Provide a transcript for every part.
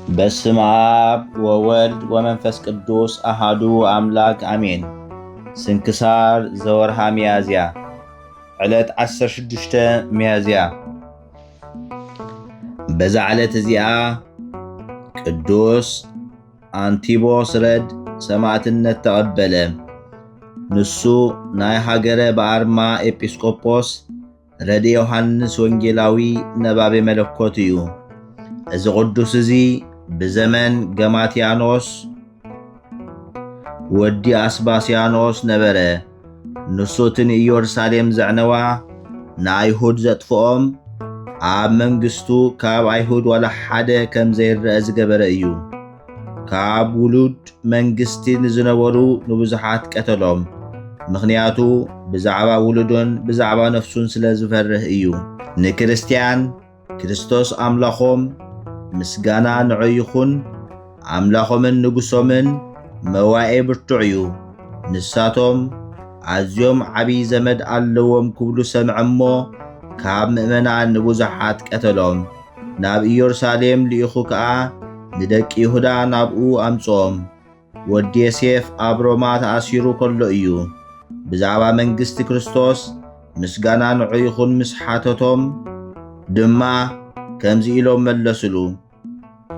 በስመ አብ ወወልድ ወመንፈስ ቅዱስ አሐዱ አምላክ አሜን። ስንክሳር ዘወርሃ ሚያዝያ ዕለት 16 ሚያዝያ። በዛ ዕለት እዚኣ ቅዱስ አንቲቦስ ረድ ሰማዕትነት ተቐበለ። ንሱ ናይ ሃገረ በአርማ ኤጲስቆጶስ ረድ ዮሐንስ ወንጌላዊ ነባቤ መለኮት እዩ። እዚ ቅዱስ እዚ ብዘመን ገማትያኖስ ወዲ አስባስያኖስ ነበረ። ንሱ እቲ ንኢየሩሳሌም ዘዕነዋ ንአይሁድ ዘጥፍኦም ኣብ መንግስቱ ካብ አይሁድ ወላ ሓደ ከም ዘይረአ ዝገበረ እዩ። ካብ ውሉድ መንግስቲ ንዝነበሩ ንብዙሓት ቀተሎም። ምክንያቱ ብዛዕባ ውሉዱን ብዛዕባ ነፍሱን ስለ ዝፈርህ እዩ። ንክርስቲያን ክርስቶስ አምላኾም ምስጋና ንዑ ይኹን። አምላኾምን ንጉሶምን መዋኤ ብርቱዕ እዩ። ንሳቶም ኣዝዮም ዓብይ ዘመድ ኣለዎም ክብሉ ሰምዐ እሞ ካብ ምእመናን ንብዙሓት ቀተሎም። ናብ ኢየሩሳሌም ልኢኹ ከዓ ንደቂ ይሁዳ ናብኡ ኣምጾም። ወዲ ዮሴፍ ኣብ ሮማ ተኣሲሩ ከሎ እዩ። ብዛዕባ መንግስቲ ክርስቶስ ምስጋና ንዑ ይኹን ምስ ሓተቶም ድማ ከምዚ ኢሎም መለስሉ።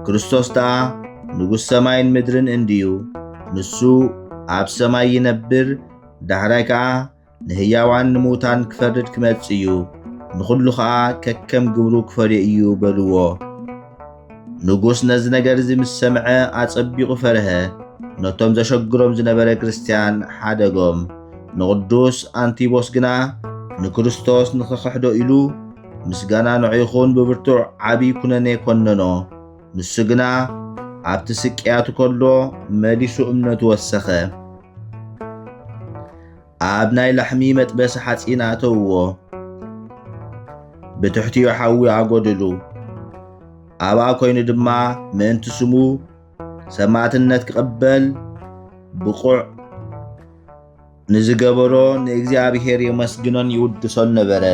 ክርስቶስ ደኣ ንጉስ ሰማይን ምድርን እንድዩ። ንሱ ኣብ ሰማይ ይነብር፣ ዳሕራይ ከዓ ንህያዋን ንሙታን ክፈርድ ክመጽእ እዩ። ንኹሉ ከዓ ከከም ግብሩ ክፈልዮ እዩ በልዎ። ንጉስ ነዚ ነገር እዚ ምስ ሰምዐ ኣጸቢቑ ፈርሀ። ነቶም ዘሸግሮም ዝነበረ ክርስቲያን ሓደጎም። ንቅዱስ አንቲቦስ ግና ንክርስቶስ ንኽኽሕዶ ኢሉ ምስጋና ንዑ ይኹን ብብርቱዕ ዓብይ ኩነኔ ኮነኖ። ንሱ ግና ኣብቲ ስቅያቱ ከሎ መሊሱ እምነቱ ወሰኸ። ኣብ ናይ ላሕሚ መጥበሲ ሓፂን ኣተውዎ፣ ብትሕቲኡ ሓዊ ኣጎድሉ። ኣብኣ ኮይኑ ድማ ምእንቲ ስሙ ሰማዕትነት ክቕበል ብቑዕ ንዝገበሮ ንእግዚአብሔር የመስግኖን ይውድሶን ነበረ።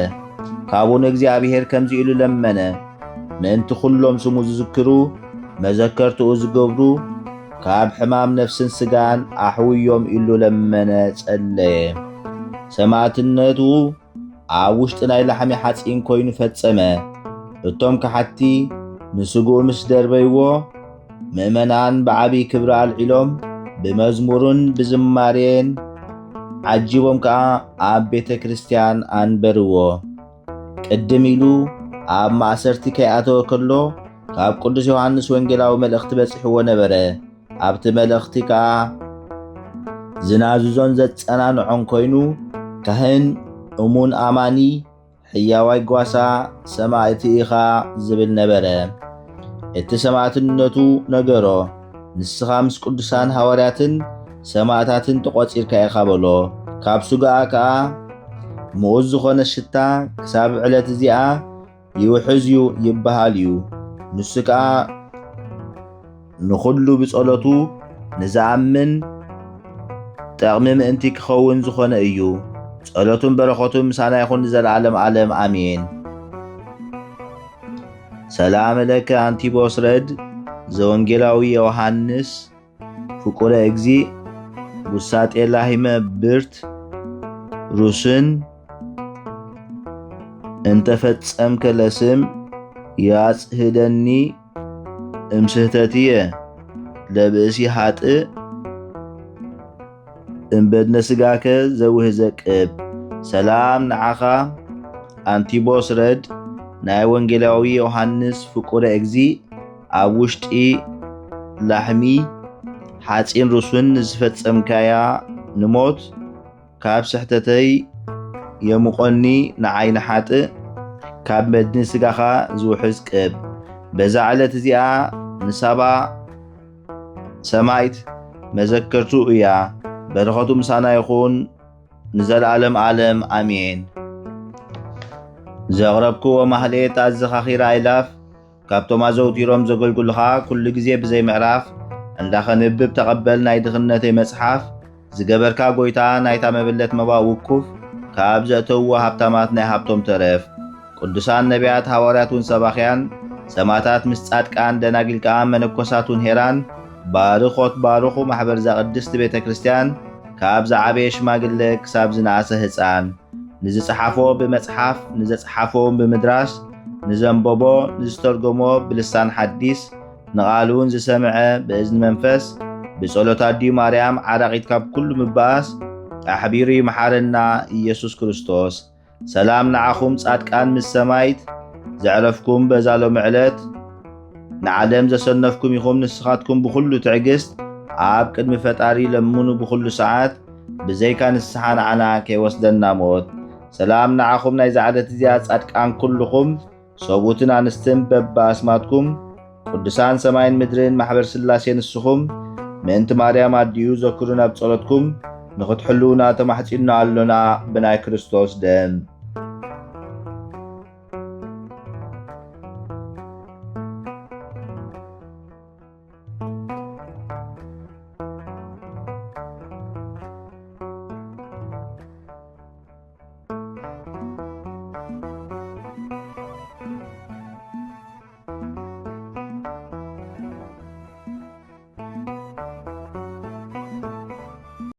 ካብኡ ንእግዚአብሔር ከምዚ ኢሉ ለመነ። ምእንቲ ኩሎም ስሙ ዝዝክሩ መዘከርትኡ ዝገብሩ ካብ ሕማም ነፍስን ስጋን ኣሕውዮም ኢሉ ለመነ፣ ጸለየ። ሰማዕትነቱ ኣብ ውሽጢ ናይ ላሕሚ ሓፂን ኮይኑ ፈጸመ። እቶም ካሓቲ ንስጉኡ ምስ ደርበይዎ ምእመናን ብዓብይ ክብሪ ኣልዒሎም ብመዝሙርን ብዝማሬን ዓጂቦም ከዓ ኣብ ቤተ ክርስቲያን አንበርዎ። ቅድም ኢሉ ኣብ ማእሰርቲ ከይኣተወ ከሎ ካብ ቅዱስ ዮሐንስ ወንጌላዊ መልእኽቲ በፂሕዎ ነበረ። ኣብቲ መልእኽቲ ከዓ ዝናዝዞን ዘጸናንዖን ኮይኑ ካህን እሙን ኣማኒ ሕያዋይ ጓሳ ሰማዕቲ ኢኻ ዝብል ነበረ። እቲ ሰማዕትነቱ ነገሮ። ንስኻ ምስ ቅዱሳን ሃዋርያትን ሰማዕታትን ተቖፂርካ ኢኻ በሎ። ካብ ሱጋኣ ከዓ ምኡዝ ዝኾነ ሽታ ክሳብ ዕለት እዚኣ ይውሕዝ እዩ ይበሃል እዩ። ንሱ ከዓ ንኹሉ ብጸሎቱ ንዝኣምን ጠቕሚ ምእንቲ ክኸውን ዝኾነ እዩ። ጸሎቱን በረኸቱን ምሳና ይኹን ዘለዓለም ዓለም ኣሜን። ሰላም ለከ አንቲቦስ ረድ ዘወንጌላዊ ዮሐንስ ፍቁረ እግዚእ ውሳጤ ላሂመ ብርት ሩስን እንተፈጸምከ ለስም ያጽህደኒ እምስህተትየ ለብእሲ ሃጥእ እምበድነ ስጋከ ዘውህዘ ቅብ። ሰላም ንዓኻ አንቲቦስ ረድ ናይ ወንጌላዊ ዮሐንስ ፍቁረ እግዚእ ኣብ ውሽጢ ላሕሚ ሓፂን ሩስን ዝፈጸምካያ ንሞት ካብ ስሕተተይ የምቆኒ ንዓይኒ ሓጥእ ካብ መድኒ ስጋኻ ዝውሕዝ ቅብ። በዛ ዕለት እዚኣ ንሳባ ሰማይት መዘከርቱ እያ። በረኸቱ ምሳና ይኹን ንዘለዓለም ዓለም ኣሜን። ዘቕረብክዎ ማህሌት ኣዘኻኺራ ኣይላፍ ካብቶም ኣዘውቲሮም ዘገልግሉኻ ኩሉ ግዜ ብዘይ ምዕራፍ እንዳኸንብብ ተቐበል ናይ ድኽነተይ መጽሓፍ ዝገበርካ ጎይታ ናይታ መበለት መባእ ውኩፍ ካብ ዘእተውዎ ሃብታማት ናይ ሃብቶም ተረፍ ቅዱሳን ነቢያት ሐዋርያት ሰባኽያን ሰማዕታት ምስ ጻድቃን ደናግል ከዓ መነኮሳቱን ሄራን ባርኾት ባርኹ ማሕበር ዘቅድስቲ ቤተ ክርስቲያን ካብ ዝዓበየ ሽማግለ ክሳብ ዝነኣሰ ህፃን ንዝፀሓፎ ብመጽሓፍ ንዘፀሓፎ ብምድራስ ንዘንበቦ ንዝተርጎሞ ብልሳን ሓዲስ ንቓሉን ዝሰምዐ ብእዝኒ መንፈስ ብጸሎት ኣዲዩ ማርያም ዓራቂት ካብ ኩሉ ምባኣስ ኣሕቢሩ ይመሓረና ኢየሱስ ክርስቶስ። ሰላም ንዓኹም ጻድቃን ምስ ሰማይት ዘዕረፍኩም በዛሎም ዕለት ንዓለም ዘሰነፍኩም ኢኹም ንስኻትኩም ብኩሉ ትዕግስት ኣብ ቅድሚ ፈጣሪ ለምኑ ብኩሉ ሰዓት ብዘይካ ንስሓ ንዓና ከይወስደና ሞት። ሰላም ንዓኹም ናይ ዛዕለት እዚኣ ጻድቃን ኩልኹም ሰብኡትን ኣንስትን በብኣስማትኩም ቅዱሳን ሰማይን ምድርን ማሕበር ስላሴ ንስኹም ምእንቲ ማርያም ኣድዩ ዘክሩን ኣብ ጸሎትኩም ንኽትሕልውና ተማሕጺና ኣሎና ብናይ ክርስቶስ ደም